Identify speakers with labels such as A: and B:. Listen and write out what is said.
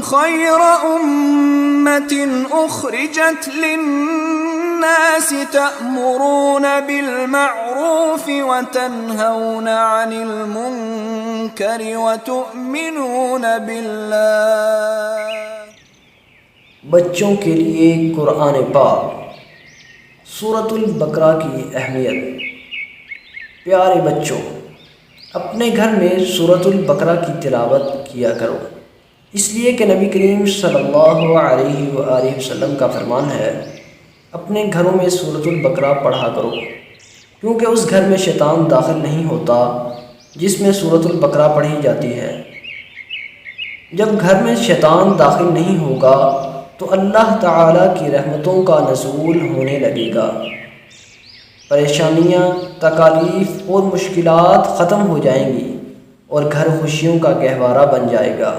A: خير أمة أخرجت للناس تأمرون بالمعروف وتنهون عن المنكر وتؤمنون بالله۔
B: بچوں کے لیے قرآن پاک۔ سورۃ البقرہ کی اہمیت۔ پیارے بچوں، اپنے گھر میں سورۃ البقرہ کی تلاوت کیا کرو، اس لیے کہ نبی کریم صلی اللہ علیہ وآلہ وسلم کا فرمان ہے، اپنے گھروں میں سورۃ البقرہ پڑھا کرو، کیونکہ اس گھر میں شیطان داخل نہیں ہوتا جس میں سورۃ البقرہ پڑھی جاتی ہے۔ جب گھر میں شیطان داخل نہیں ہوگا تو اللہ تعالیٰ کی رحمتوں کا نزول ہونے لگے گا، پریشانیاں، تکالیف اور مشکلات ختم ہو جائیں گی اور گھر خوشیوں کا گہوارہ بن جائے گا۔